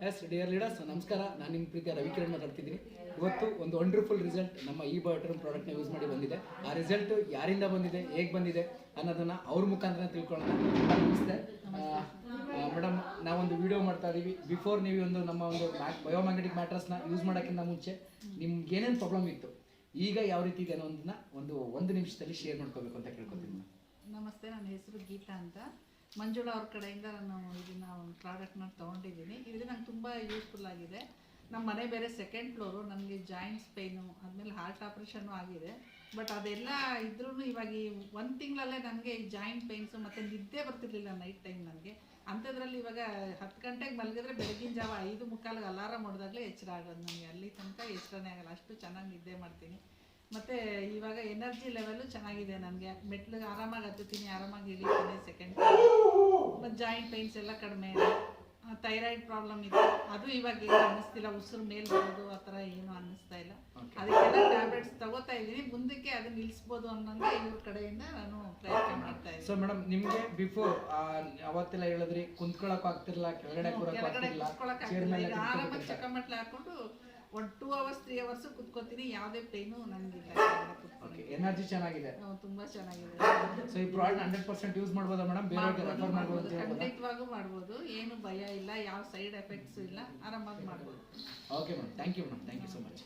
S dear leaders, ನಮಸ್ಕಾರ. ನಾನು ನಿಮ್ಮ ಪ್ರೀತಿಯ ರವಿಕಿರಣ್ ಮಾತಾಡ್ತಿದ್ದೀನಿ. ಇವತ್ತು ಒಂದು ವಂಡರ್ಫುಲ್ ರಿಸಲ್ಟ್ ನಮ್ಮ ಈ ಬಯೋಟರ್ಮ್ ಪ್ರಾಡಕ್ಟ್ನ ಯೂಸ್ ಮಾಡಿ ಬಂದಿದೆ. ಆ ರಿಸಲ್ಟ್ ಯಾರಿಂದ ಬಂದಿದೆ, ಹೇಗೆ ಬಂದಿದೆ ಅನ್ನೋದನ್ನು ಅವ್ರ ಮುಖಾಂತರ ತಿಳ್ಕೊಳ್ಳೋಣ. ನಮಸ್ತೆ ಮೇಡಮ್, ನಾವೊಂದು ವಿಡಿಯೋ ಮಾಡ್ತಾ ಇದ್ದೀವಿ. ಬಿಫೋರ್ ನೀವು ಒಂದು ನಮ್ಮ ಒಂದು ಬಯೋಮ್ಯಾಗ್ನೆಟಿಕ್ ಮ್ಯಾಟ್ರಸ್ನ ಯೂಸ್ ಮಾಡೋಕ್ಕಿಂತ ಮುಂಚೆ ನಿಮ್ಗೆ ಏನೇನು ಪ್ರಾಬ್ಲಮ್ ಇತ್ತು, ಈಗ ಯಾವ ರೀತಿ ಇದೆ ಅನ್ನೋದನ್ನ ಒಂದು ನಿಮಿಷದಲ್ಲಿ ಶೇರ್ ಮಾಡ್ಕೋಬೇಕು ಅಂತ ಕೇಳ್ಕೊತೀನಿ. ನಮಸ್ತೆ, ನನ್ನ ಹೆಸರು ಗೀತಾ ಅಂತ. ಮಂಜುಳಾ ಅವ್ರ ಕಡೆಯಿಂದ ನಾನು ಇದನ್ನ ಒಂದು ಪ್ರಾಡಕ್ಟ್ನ ತೊಗೊಂಡಿದ್ದೀನಿ. ಇದು ನಂಗೆ ತುಂಬ ಯೂಸ್ಫುಲ್ ಆಗಿದೆ. ನಮ್ಮ ಮನೆ ಬೇರೆ ಸೆಕೆಂಡ್ ಫ್ಲೋರು, ನನಗೆ ಜಾಯಿಂಟ್ಸ್ ಪೇಯ್ನು, ಆದಮೇಲೆ ಹಾರ್ಟ್ ಆಪ್ರೇಷನ್ನು ಆಗಿದೆ. ಬಟ್ ಅದೆಲ್ಲ ಇದ್ರೂ ಇವಾಗ ಈ 1 ತಿಂಗಳಲ್ಲೇ ನನಗೆ ಈ ಜಾಯಿಂಟ್ ಪೇಯ್ನ್ಸು ಮತ್ತು ನಿದ್ದೆ ಬರ್ತಿರ್ಲಿಲ್ಲ ನೈಟ್ ಟೈಮ್ ನನಗೆ. ಅಂಥದ್ರಲ್ಲಿ ಇವಾಗ 10 ಗಂಟೆಗೆ ಮಲಗಿದ್ರೆ ಬೆಳಗಿನ ಜಾವ 5:45 ಅಲಾರಾಮ್ ಹೊಡೆದಾಗಲೇ ಎಚ್ಚರ ಆಗೋದು ನನಗೆ. ಅಲ್ಲಿ ತನಕ ಎಚ್ಚರನೇ ಆಗಲ್ಲ, ಅಷ್ಟು ಚೆನ್ನಾಗಿ ನಿದ್ದೆ ಮಾಡ್ತೀನಿ. ಮತ್ತು ಇವಾಗ ಎನರ್ಜಿ ಲೆವೆಲ್ಲು ಚೆನ್ನಾಗಿದೆ ನನಗೆ. ಮೆಟ್ಲಿಗೆ ಆರಾಮಾಗಿ ಹತ್ತುತ್ತೀನಿ, ಆರಾಮಾಗಿ ಇಳಿತೀನಿ. ಸೆಕೆಂಡ್ ಮತ್ತು ಜಾಯಿಂಟ್ ಪೇಯ್ನ್ಸ್ ಎಲ್ಲ ಕಡಿಮೆ. ಥೈರಾಯ್ಡ್ ಪ್ರಾಬ್ಲಮ್ ಇದೆ, ಅದು ಇವಾಗ ಏನು ಅನ್ನಿಸ್ತಿಲ್ಲ. ಉಸಿರು ಮೇಲೆ ಬರೋದು ಆ ಥರ ಏನು ಅನ್ನಿಸ್ತಾ ಇಲ್ಲ. ಅದಕ್ಕೆಲ್ಲ ಟ್ಯಾಬ್ಲೆಟ್ಸ್ ತಗೋತಾ ಇದ್ದೀನಿ. ಮುಂದಕ್ಕೆ ಅದನ್ನ ನಿಲ್ಲಿಸ್ಬೋದು ಅನ್ನೋಂಗೆ ಇವ್ರ ಕಡೆಯಿಂದ ನಾನು ಪ್ರಯತ್ನ ಮಾಡ್ತಾ ಇದ್ದೀನಿ. ಸೊ ಮೇಡಮ್, ನಿಮಗೆ ಬಿಫೋರ್ ಅವತ್ತೆಲ್ಲ ಹೇಳಿದ್ರಿ ಕುಂತ್ಕೊಳ್ಳೋಕೆ ಆಗ್ತಿರಲಿಲ್ಲ, ಕೆಳಗಡೆ ಕೂತ್ಕೊಳ್ಳೋಕ್ಕಾಗ್ತಿಲ್ಲ. ಆರಾಮಾಗಿ ಚಕ್ಕಮಟ್ಲೆ ಹಾಕೊಂಡು ಒಂದು 2 ಅವರ್ಸ್ 3 ಅವರ್ಸ್ ಕುತ್ಕೋತೀನಿ. ಯಾವುದೇ ಪೇಯ್ನು ನನಗಿಲ್ಲ. ಎನರ್ಜಿ ಚೆನ್ನಾಗಿದೆ, ತುಂಬಾ ಚೆನ್ನಾಗಿದೆ. ಸೊ ಈ ಪ್ರಾಡಕ್ಟ್ 100% ಯೂಸ್ ಮಾಡ್ಬೋದಾ ಮೇಡಮ್? ಬೇರೆಯವ್ರಿಗೆ ರೆಫರ್ ಮಾಡ್ಬೋದು? ಖಂಡಿತವಾಗೂ ಮಾಡ್ಬೋದು, ಏನು ಭಯ ಇಲ್ಲ, ಯಾವ ಸೈಡ್ ಎಫೆಕ್ಟ್ಸ್ ಇಲ್ಲ, ಆರಾಮಾಗಿ ಮಾಡ್ಬೋದು. Okay madam, thank you madam, thank you so much.